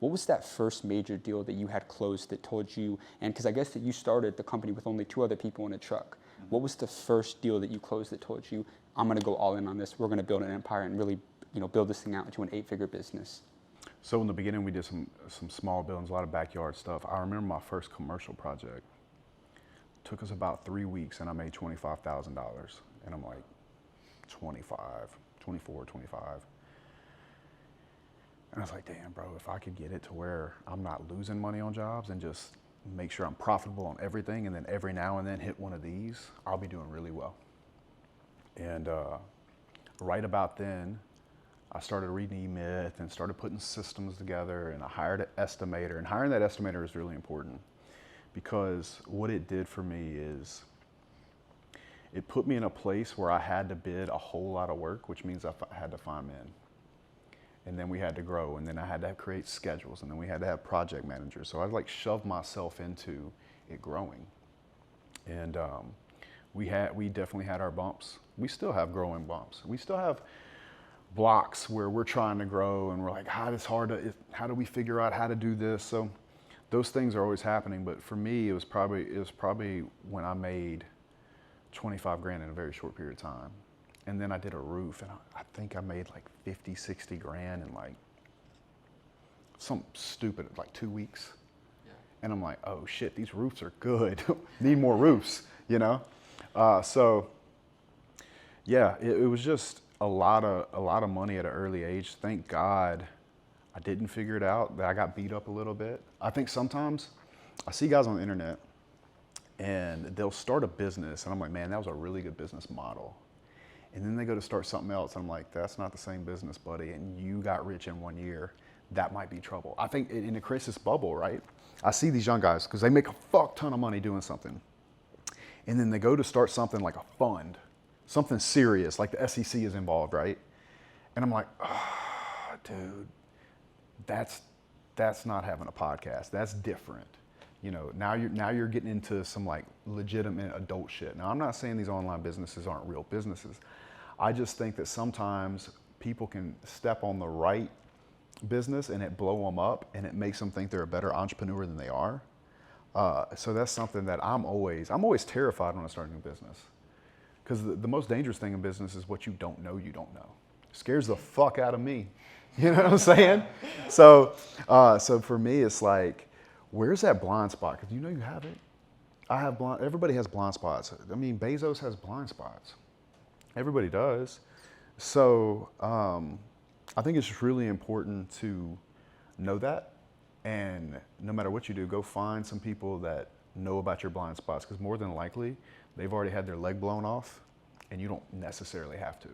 What was that first major deal that you had closed that told you, and because I guess that you started the company with only 2 other people in a truck. What was the first deal that you closed that told you, I'm going to go all in on this, we're going to build an empire and really, build this thing out into an 8-figure business? So in the beginning, we did some small buildings, a lot of backyard stuff. I remember my first commercial project took us about 3 weeks, and I made $25,000. And I'm like, 25, 24, 25. And I was like, damn, bro, if I could get it to where I'm not losing money on jobs and just make sure I'm profitable on everything, and then every now and then hit one of these, I'll be doing really well. And right about then, I started reading E-Myth and started putting systems together, and I hired an estimator. And hiring that estimator is really important because what it did for me is it put me in a place where I had to bid a whole lot of work, which means I had to find men. And then we had to grow, and then I had to create schedules, and then we had to have project managers. So I like shoved myself into it growing. And we definitely had our bumps. We still have growing bumps. We still have blocks where we're trying to grow, and we're like, how do we figure out how to do this? So those things are always happening. But for me, it was probably when I made 25 grand in a very short period of time. And then I did a roof, and I think I made like 50, 60 grand in like some stupid, like 2 weeks. Yeah. And I'm like, oh shit, these roofs are good. Need more roofs, So yeah, it was just a lot of money at an early age. Thank God I didn't figure it out, that I got beat up a little bit. I think sometimes I see guys on the internet and they'll start a business, and I'm like, man, that was a really good business model. And then they go to start something else, and I'm like, that's not the same business, buddy, and you got rich in 1 year. That might be trouble. I think it creates this bubble, right? I see these young guys, because they make a fuck ton of money doing something. And then they go to start something like a fund, something serious, like the SEC is involved, right? And I'm like, oh, dude, that's not having a podcast. That's different. Now you're getting into some like legitimate adult shit. Now, I'm not saying these online businesses aren't real businesses. I just think that sometimes people can step on the right business and it blow them up, and it makes them think they're a better entrepreneur than they are. So that's something that I'm always terrified when I start a new business. Because the most dangerous thing in business is what you don't know you don't know. It scares the fuck out of me. You know what I'm saying? So for me, it's like, where's that blind spot? Because you have it. Everybody has blind spots. I mean, Bezos has blind spots. Everybody does. So I think it's just really important to know that. And no matter what you do, go find some people that know about your blind spots, because more than likely, they've already had their leg blown off, and you don't necessarily have to.